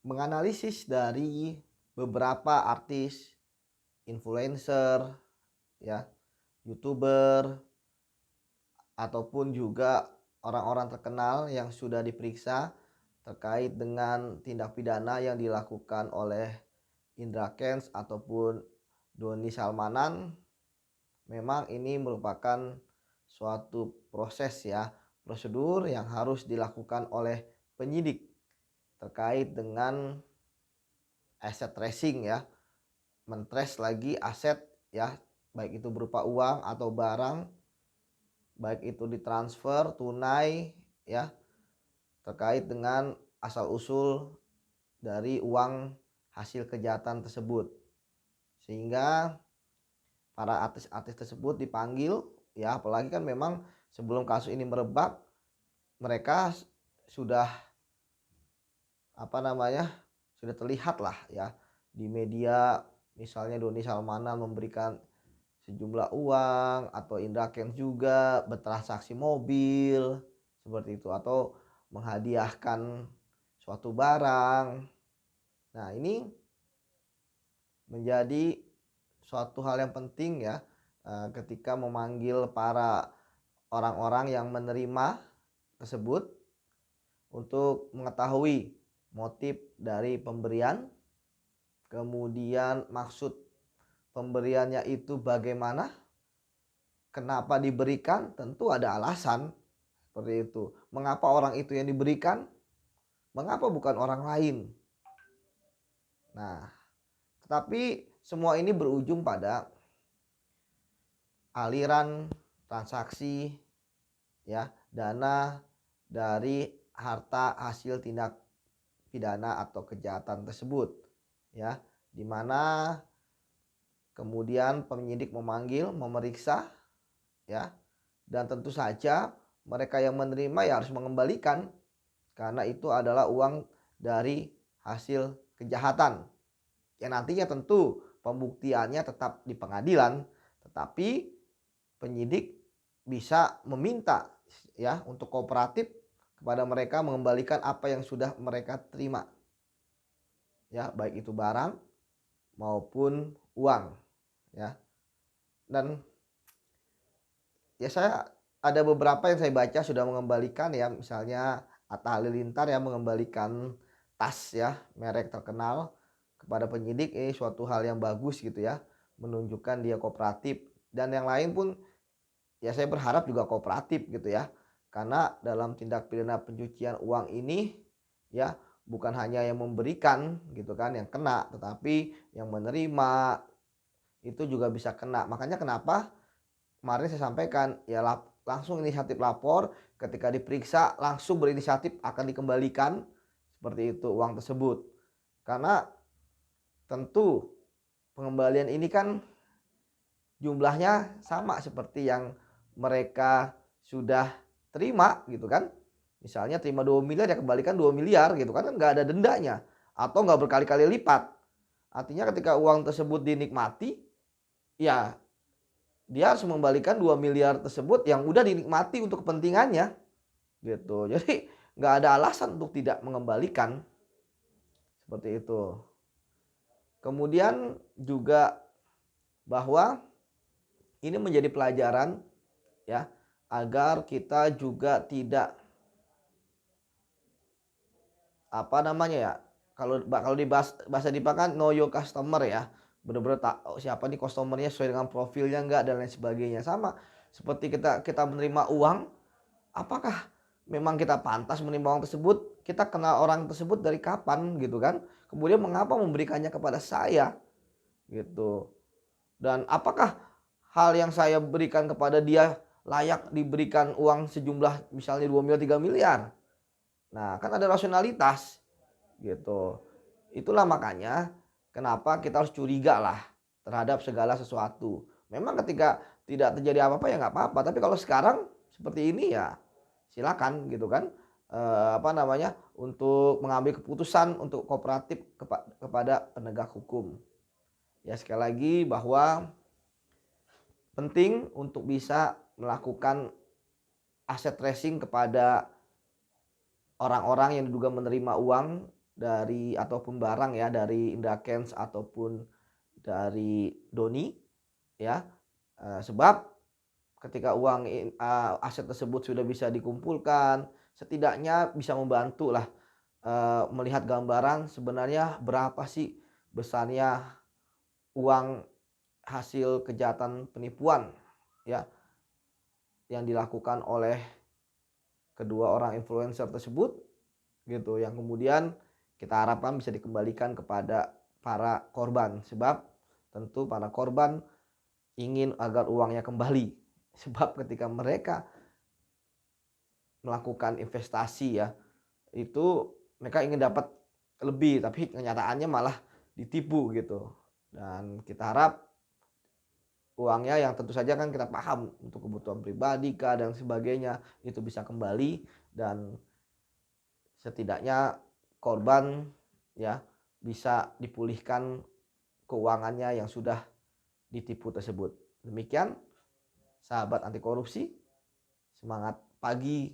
menganalisis dari beberapa artis, influencer, ya, YouTuber, ataupun juga orang-orang terkenal yang sudah diperiksa terkait dengan tindak pidana yang dilakukan oleh Indra Kents ataupun Doni Salmanan. Memang ini merupakan suatu proses, ya, prosedur yang harus dilakukan oleh penyidik terkait dengan aset tracing, ya, mentrace lagi aset, ya, baik itu berupa uang atau barang, baik itu ditransfer tunai, ya, terkait dengan asal usul dari uang hasil kejahatan tersebut, sehingga para artis-artis tersebut dipanggil, ya, apalagi kan memang sebelum kasus ini merebak mereka sudah sudah terlihat lah, ya, di media, misalnya Doni Salmanan memberikan sejumlah uang atau Indra Kents juga bertransaksi mobil seperti itu atau menghadiahkan suatu barang. Nah, ini menjadi suatu hal yang penting, ya, ketika memanggil para orang-orang yang menerima tersebut untuk mengetahui motif dari pemberian, kemudian maksud pemberiannya itu bagaimana, kenapa diberikan, tentu ada alasan seperti itu. Mengapa orang itu yang diberikan, mengapa bukan orang lain. Nah, tetapi semua ini berujung pada aliran transaksi, ya, dana dari harta hasil tindak pidana atau kejahatan tersebut, ya, di mana kemudian penyidik memanggil, memeriksa, ya, dan tentu saja mereka yang menerima ya harus mengembalikan karena itu adalah uang dari hasil kejahatan. Ya, nantinya tentu pembuktiannya tetap di pengadilan, tetapi penyidik bisa meminta, ya, untuk kooperatif kepada mereka mengembalikan apa yang sudah mereka terima, ya, baik itu barang maupun uang, ya. Dan ya, saya ada beberapa yang saya baca sudah mengembalikan, ya, misalnya Atta Halilintar yang mengembalikan tas, ya, merek terkenal kepada penyidik. Ini suatu hal yang bagus gitu, ya, menunjukkan dia kooperatif, dan yang lain pun ya saya berharap juga kooperatif gitu, ya, karena dalam tindak pidana pencucian uang ini, ya, bukan hanya yang memberikan gitu kan yang kena, tetapi yang menerima itu juga bisa kena. Makanya kenapa kemarin saya sampaikan, ya, langsung inisiatif lapor, ketika diperiksa langsung berinisiatif akan dikembalikan seperti itu uang tersebut. Karena tentu pengembalian ini kan jumlahnya sama seperti yang mereka sudah terima gitu kan. Misalnya terima 2 miliar ya kembalikan 2 miliar gitu kan, nggak ada dendanya atau nggak berkali-kali lipat. Artinya ketika uang tersebut dinikmati, ya, dia harus mengembalikan 2 miliar tersebut yang udah dinikmati untuk kepentingannya gitu. Jadi nggak ada alasan untuk tidak mengembalikan seperti itu. Kemudian juga bahwa ini menjadi pelajaran, ya, agar kita juga tidak ya, kalau di bahasa Jepang kan know your customer, ya, benar-benar tahu siapa nih customernya sesuai dengan profilnya enggak dan lain sebagainya. Sama seperti kita kita menerima uang, apakah memang kita pantas menerima uang tersebut, kita kenal orang tersebut dari kapan gitu kan, kemudian mengapa memberikannya kepada saya gitu, dan apakah hal yang saya berikan kepada dia layak diberikan uang sejumlah misalnya 2 miliar 3 miliar. Nah, kan ada rasionalitas gitu. Itulah makanya kenapa kita harus curiga lah terhadap segala sesuatu. Memang ketika tidak terjadi apa-apa ya nggak apa-apa, tapi kalau sekarang seperti ini ya silakan gitu kan, untuk mengambil keputusan untuk kooperatif kepada penegak hukum. Ya, sekali lagi bahwa penting untuk bisa melakukan aset tracing kepada orang-orang yang diduga menerima uang dari ataupun barang ya dari Indra Kents ataupun dari Doni ya. Sebab ketika aset tersebut sudah bisa dikumpulkan, setidaknya bisa membantu lah melihat gambaran sebenarnya berapa sih besarnya uang hasil kejahatan penipuan ya yang dilakukan oleh kedua orang influencer tersebut gitu, yang kemudian kita harapkan bisa dikembalikan kepada para korban, sebab tentu para korban ingin agar uangnya kembali. Sebab ketika mereka melakukan investasi ya, itu mereka ingin dapat lebih, tapi kenyataannya malah ditipu gitu. Dan kita harap uangnya yang tentu saja kan kita paham untuk kebutuhan pribadi kah dan sebagainya itu bisa kembali, dan setidaknya korban ya bisa dipulihkan keuangannya yang sudah ditipu tersebut. Demikian sahabat anti korupsi, semangat pagi